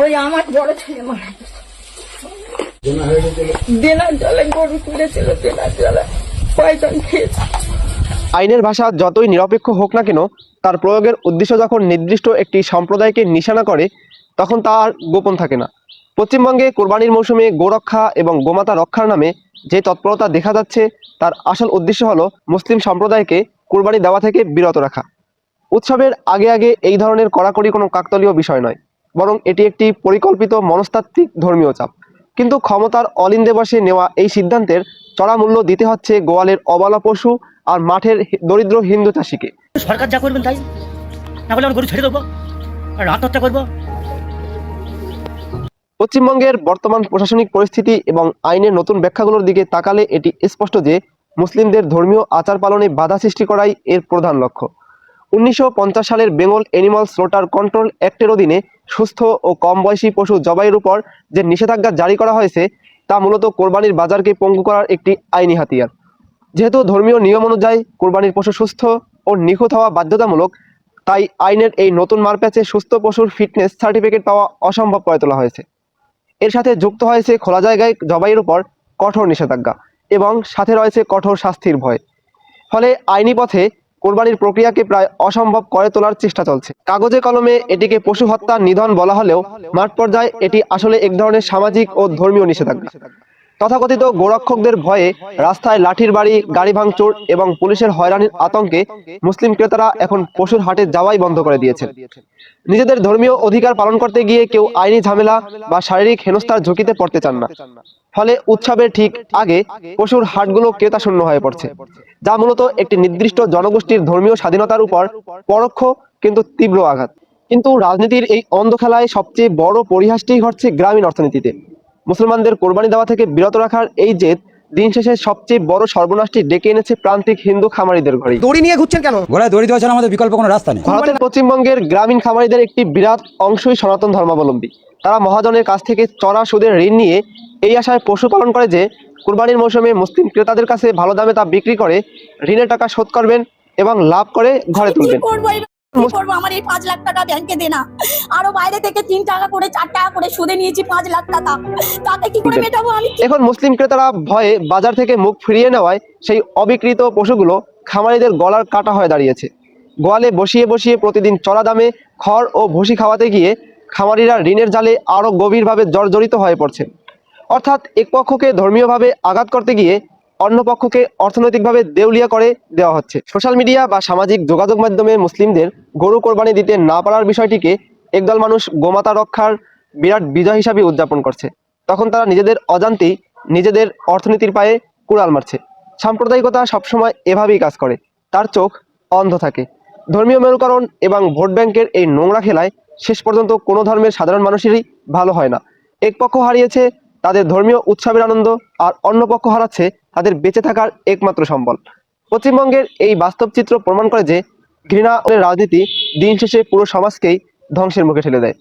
ওই আমার বড় ছেলে মারা গেছে, দেনার জলে গরু তুলেছিল, দেনার জলে পয়জন খেয়েছে। আইনের ভাষা যতই নিরপেক্ষ হোক না কেন, তার প্রয়োগের উদ্দেশ্য যখন নির্দিষ্ট একটি সম্প্রদায়কে নিশানা করে, তখন তা আর গোপন থাকে না। পশ্চিমবঙ্গে কোরবানির মৌসুমে গোরক্ষা এবং গোমাতা রক্ষার নামে যে তৎপরতা দেখা যাচ্ছে, তার আসল উদ্দেশ্য হলো মুসলিম সম্প্রদায়কে কোরবানি দেওয়া থেকে বিরত রাখা। উৎসবের আগে আগে এই ধরনের কড়াকড়ি কোনো কাকতালীয় বিষয় নয়, বরং এটি একটি পরিকল্পিত মনস্তাত্ত্বিক ধর্মীয় চাপ। কিন্তু ক্ষমতার অলিন্দে বসে নেওয়া এই সিদ্ধান্তের চড়া মূল্য দিতে হচ্ছে গোয়ালের অবলা পশু আর মাঠের দরিদ্র হিন্দু চাষিকে। সরকার যা করবেন তাই, না বলে আমরা গরু ছেড়ে দেবো আর আত্মহত্যা করবো। পশ্চিমবঙ্গের বর্তমান প্রশাসনিক পরিস্থিতি এবং আইনের নতুন ব্যাখ্যাগুলোর দিকে তাকালে এটি স্পষ্ট যে মুসলিমদের ধর্মীয় আচার পালনে বাধা সৃষ্টি করাই এর প্রধান লক্ষ্য। 1950 সালের বেঙ্গল অ্যানিমাল স্লটার কন্ট্রোল অ্যাক্টের অধীনে সুস্থ ও কম বয়সী পশু জবাইয়ের উপর যে নিষেধাজ্ঞা জারি করা হয়েছে, তা মূলত কোরবানির বাজারকে পঙ্গু করার একটি আইনি হাতিয়ার। যেহেতু ধর্মীয় নিয়ম অনুযায়ী কোরবানির পশু সুস্থ ও নিখুঁত হওয়া বাধ্যতামূলক, তাই আইনের এই নতুন মারপ্যাচে সুস্থ পশুর ফিটনেস সার্টিফিকেট পাওয়া অসম্ভব করে তোলা হয়েছে। এর সাথে যুক্ত হয়েছে খোলা জায়গায় জবাইয়ের উপর কঠোর নিষেধাজ্ঞা এবং সাথে রয়েছে কঠোর শাস্তির ভয়। ফলে আইনি পথে কোরবানির প্রক্রিয়াকে প্রায় অসম্ভব করে তোলার চেষ্টা চলছে। কাগজে কলমে এটিকে পশু হত্যার নিধন বলা হলেও মাঠ পর্যায়ে এটি আসলে এক ধরনের সামাজিক ও ধর্মীয় নিষেধাজ্ঞা। তথাকথিত গোরক্ষকদের ভয়ে রাস্তায় লাঠির বাড়ি, গাড়ি ভাঙচুর এবং পুলিশের হয়রানির আতঙ্কে মুসলিম ক্রেতারা এখন পশুর হাটে যাওয়াই বন্ধ করে দিয়েছেন। নিজেদের ধর্মীয় অধিকার পালন করতে গিয়ে কেউ আইনি ঝামেলা বা শারীরিক হেনস্থার ঝুঁকিতে পড়তে চান না। ফলে উৎসবের ঠিক আগে পশুর হাটগুলো ক্রেতা শূন্য হয়ে পড়ছে, যা মূলত একটি নির্দিষ্ট জনগোষ্ঠীর ধর্মীয় স্বাধীনতার উপর পরোক্ষ কিন্তু তীব্র আঘাত। কিন্তু রাজনীতির এই অন্ধ খেলায় সবচেয়ে বড় পরিহাসটি ঘটছে গ্রামীণ অর্থনীতিতে। মুসলমানদের কোরবানি দেওয়া থেকে বিরত রাখার এই জেদ দিন শেষে সবচেয়ে বড় সর্বনাশটি ডেকে এনেছে প্রান্তিক হিন্দু খামারিদের ঘরে। দড়ি নিয়ে ঘুরছেন কেন? গলায় দড়ি দেওয়া ছাড়া আমাদের বিকল্প কোনো রাস্তা নেই। ভারতের পশ্চিমবঙ্গের গ্রামীণ খামারিদের একটি বিরাট অংশই সনাতন ধর্মাবলম্বী। তারা মহাজনের কাছ থেকে চড়া সুদের ঋণ নিয়ে এই আশায় পশু পালন করে যে কুরবানির মৌসুমে মুসলিম ক্রেতাদের কাছে ভালো দামে তা বিক্রি করে ঋণের টাকা শোধ করবেন এবং লাভ করে ঘরে তুলবেন। আমার এই 5 লাখ টাকা ব্যাংকে দেনা, আরো বাইরে থেকে 3 টাকা করে 4 টাকা করে সুদে নিয়েছি 5 লাখ টাকা, তাতে কি করে মেটাবো আমি? এখন মুসলিম ক্রেতারা ভয়ে বাজার থেকে মুখ ফিরিয়ে নেওয়ায় সেই অবিকৃত পশুগুলো খামারিদের গলার কাটা হয়ে দাঁড়িয়েছে। গোয়ালে বসিয়ে বসিয়ে প্রতিদিন চড়া দামে খড় ও ভুসি খাওয়াতে গিয়ে খামারিরা ঋণের জালে আরো গভীরভাবে জর্জরিত হয়ে পড়ছে। অর্থাৎ এক পক্ষকে ধর্মীয়ভাবে আঘাত করতে গিয়ে অন্য পক্ষকে অর্থনৈতিকভাবে দেউলিয়া করে দেওয়া হচ্ছে। সোশ্যাল মিডিয়া বা সামাজিক যোগাযোগ মাধ্যমে মুসলিমদের গরু কোরবানি দিতে না পারার বিষয়টিকে একদল মানুষ গোমাতা রক্ষার বিরাট বিজয় হিসাবে উদযাপন করছে। তখন তারা নিজেদের অজান্তেই নিজেদের অর্থনীতির পায়ে কুড়াল মারছে। সাম্প্রদায়িকতা সবসময় এভাবেই কাজ করে, তার চোখ অন্ধ থাকে। ধর্মীয় মেরুকরণ এবং ভোট ব্যাংকের এই নোংরা খেলায় শেষ পর্যন্ত কোনো ধর্মের সাধারণ মানুষেরই ভালো হয় না। এক পক্ষ হারিয়েছে তাদের ধর্মীয় উৎসবের আনন্দ, আর অন্য পক্ষ হারাচ্ছে তাদের বেঁচে থাকার একমাত্র সম্বল। পশ্চিমবঙ্গের এই বাস্তব চিত্র প্রমাণ করে যে ঘৃণা ও রাজনীতি দিন শেষে পুরো সমাজকেই ধ্বংসের মুখে ঠেলে দেয়।